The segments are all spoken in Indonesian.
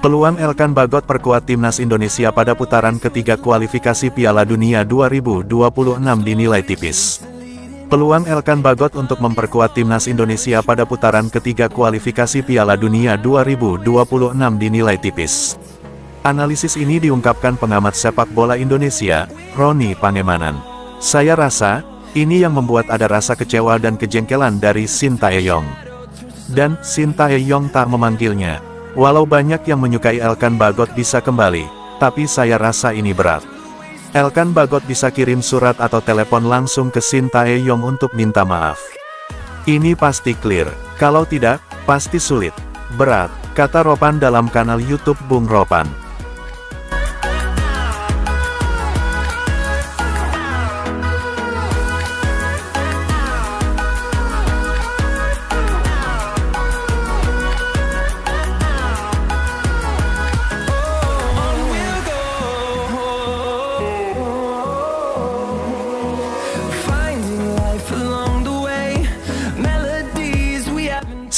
Peluang Elkan Bagot perkuat timnas Indonesia pada putaran ketiga kualifikasi Piala Dunia 2026 dinilai tipis. Peluang Elkan Bagot untuk memperkuat timnas Indonesia pada putaran ketiga kualifikasi Piala Dunia 2026 dinilai tipis. Analisis ini diungkapkan pengamat sepak bola Indonesia, Roni Pangemanan. Saya rasa, ini yang membuat ada rasa kecewa dan kejengkelan dari Sintayong. Dan Sintayong tak memanggilnya. Walau banyak yang menyukai Elkan Bagot bisa kembali, tapi saya rasa ini berat. Elkan Bagot bisa kirim surat atau telepon langsung ke Sintayong untuk minta maaf. Ini pasti clear, kalau tidak, pasti sulit. Berat, kata Ropan dalam kanal YouTube Bung Ropan.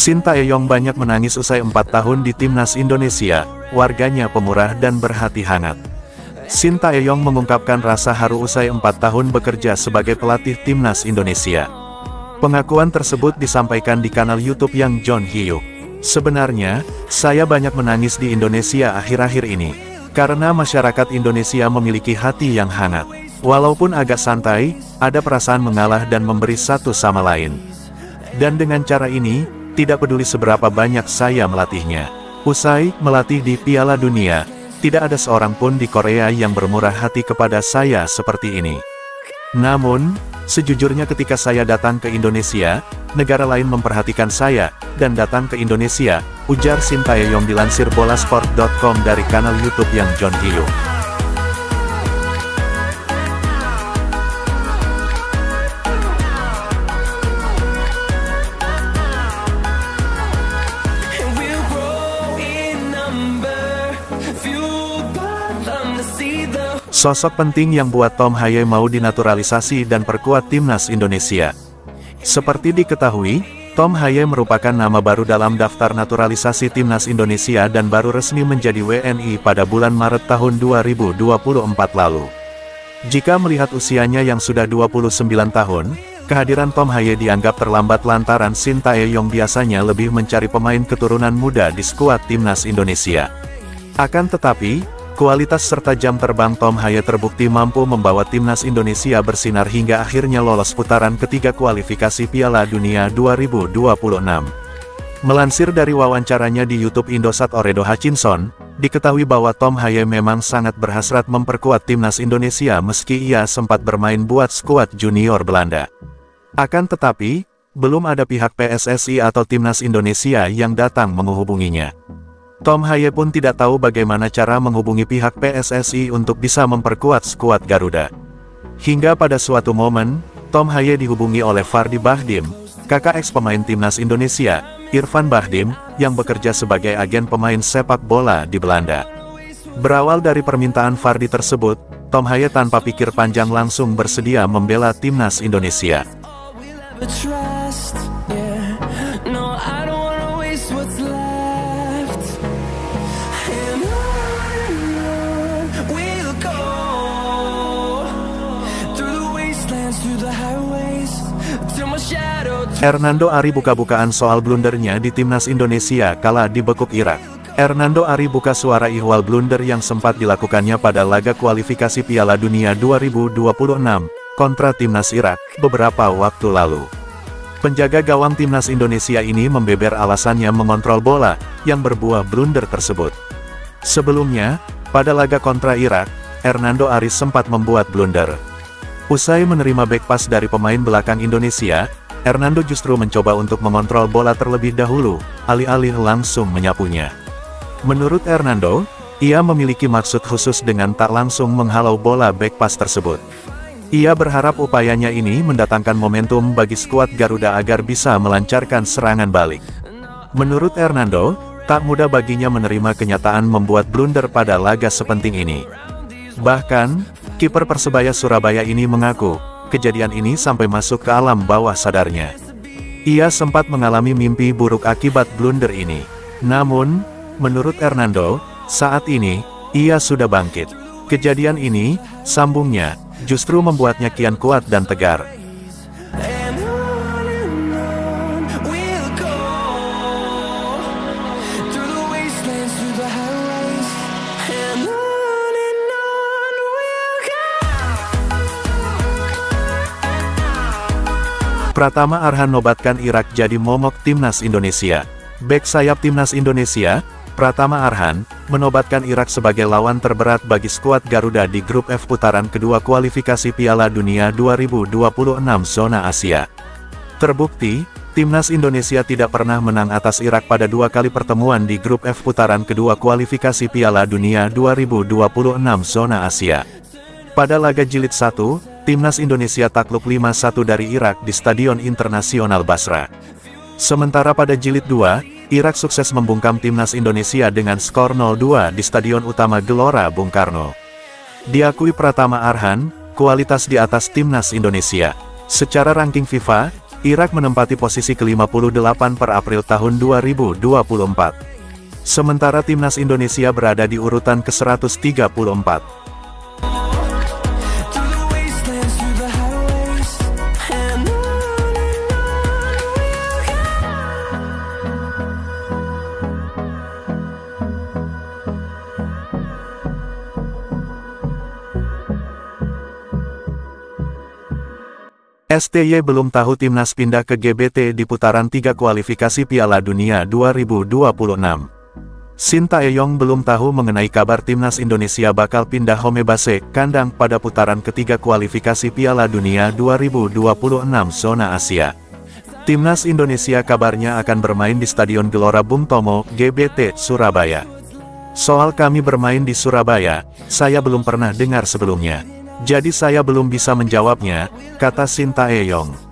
Sintayong banyak menangis usai 4 tahun di timnas Indonesia, warganya pemurah dan berhati hangat. Sintayong mengungkapkan rasa haru usai 4 tahun bekerja sebagai pelatih timnas Indonesia. Pengakuan tersebut disampaikan di kanal YouTube Yang John Hyuk. Sebenarnya, saya banyak menangis di Indonesia akhir-akhir ini, karena masyarakat Indonesia memiliki hati yang hangat. Walaupun agak santai, ada perasaan mengalah dan memberi satu sama lain. Dan dengan cara ini, tidak peduli seberapa banyak saya melatihnya. Usai melatih di Piala Dunia, tidak ada seorang pun di Korea yang bermurah hati kepada saya seperti ini. Namun, sejujurnya ketika saya datang ke Indonesia, negara lain memperhatikan saya, dan datang ke Indonesia, ujar Sintayong dilansir bolasport.com dari kanal YouTube Yang John Hyuk. Sosok penting yang buat Tom Haye mau dinaturalisasi dan perkuat timnas Indonesia. Seperti diketahui, Tom Haye merupakan nama baru dalam daftar naturalisasi timnas Indonesia dan baru resmi menjadi WNI pada bulan Maret tahun 2024 lalu. Jika melihat usianya yang sudah 29 tahun, kehadiran Tom Haye dianggap terlambat lantaran Sintayong biasanya lebih mencari pemain keturunan muda di skuad timnas Indonesia. Akan tetapi, kualitas serta jam terbang Tom Haye terbukti mampu membawa timnas Indonesia bersinar hingga akhirnya lolos putaran ketiga kualifikasi Piala Dunia 2026. Melansir dari wawancaranya di YouTube Indosat Oredo Hutchinson, diketahui bahwa Tom Haye memang sangat berhasrat memperkuat timnas Indonesia meski ia sempat bermain buat skuad junior Belanda. Akan tetapi, belum ada pihak PSSI atau timnas Indonesia yang datang menghubunginya. Tom Haye pun tidak tahu bagaimana cara menghubungi pihak PSSI untuk bisa memperkuat skuad Garuda. Hingga pada suatu momen, Tom Haye dihubungi oleh Fardi Bahdim, kakak eks pemain timnas Indonesia, Irfan Bahdim, yang bekerja sebagai agen pemain sepak bola di Belanda. Berawal dari permintaan Fardi tersebut, Tom Haye tanpa pikir panjang langsung bersedia membela timnas Indonesia. Hernando Ari buka-bukaan soal blundernya di timnas Indonesia kala dibekuk Irak. Hernando Ari buka suara ihwal blunder yang sempat dilakukannya pada laga kualifikasi Piala Dunia 2026 kontra timnas Irak beberapa waktu lalu. Penjaga gawang timnas Indonesia ini membeber alasannya mengontrol bola yang berbuah blunder tersebut. Sebelumnya, pada laga kontra Irak, Hernando Ari sempat membuat blunder. Usai menerima back pass dari pemain belakang Indonesia, Hernando justru mencoba untuk mengontrol bola terlebih dahulu, alih-alih langsung menyapunya. Menurut Hernando, ia memiliki maksud khusus dengan tak langsung menghalau bola back pass tersebut. Ia berharap upayanya ini mendatangkan momentum bagi skuad Garuda agar bisa melancarkan serangan balik. Menurut Hernando, tak mudah baginya menerima kenyataan membuat blunder pada laga sepenting ini. Bahkan, kiper Persebaya Surabaya ini mengaku, kejadian ini sampai masuk ke alam bawah sadarnya. Ia sempat mengalami mimpi buruk akibat blunder ini. Namun, menurut Hernando, saat ini, ia sudah bangkit. Kejadian ini, sambungnya, justru membuatnya kian kuat dan tegar. Pratama Arhan nobatkan Irak jadi momok timnas Indonesia. Bek sayap timnas Indonesia, Pratama Arhan, menobatkan Irak sebagai lawan terberat bagi skuad Garuda di grup F putaran kedua kualifikasi Piala Dunia 2026 zona Asia. Terbukti, timnas Indonesia tidak pernah menang atas Irak pada 2 kali pertemuan di grup F putaran kedua kualifikasi Piala Dunia 2026 zona Asia. Pada laga jilid 1, timnas Indonesia takluk 5-1 dari Irak di Stadion Internasional Basra. Sementara pada jilid 2, Irak sukses membungkam timnas Indonesia dengan skor 0-2 di Stadion Utama Gelora Bung Karno. Diakui Pratama Arhan, kualitas di atas timnas Indonesia. Secara ranking FIFA, Irak menempati posisi ke-58 per April tahun 2024. Sementara timnas Indonesia berada di urutan ke-134. STY belum tahu timnas pindah ke GBT di putaran 3 kualifikasi Piala Dunia 2026. Shin Tae-yong belum tahu mengenai kabar timnas Indonesia bakal pindah Homebase kandang pada putaran ketiga kualifikasi Piala Dunia 2026 zona Asia. Timnas Indonesia kabarnya akan bermain di Stadion Gelora Bung Tomo, GBT, Surabaya. Soal kami bermain di Surabaya, saya belum pernah dengar sebelumnya. Jadi saya belum bisa menjawabnya, kata Shin Tae-yong.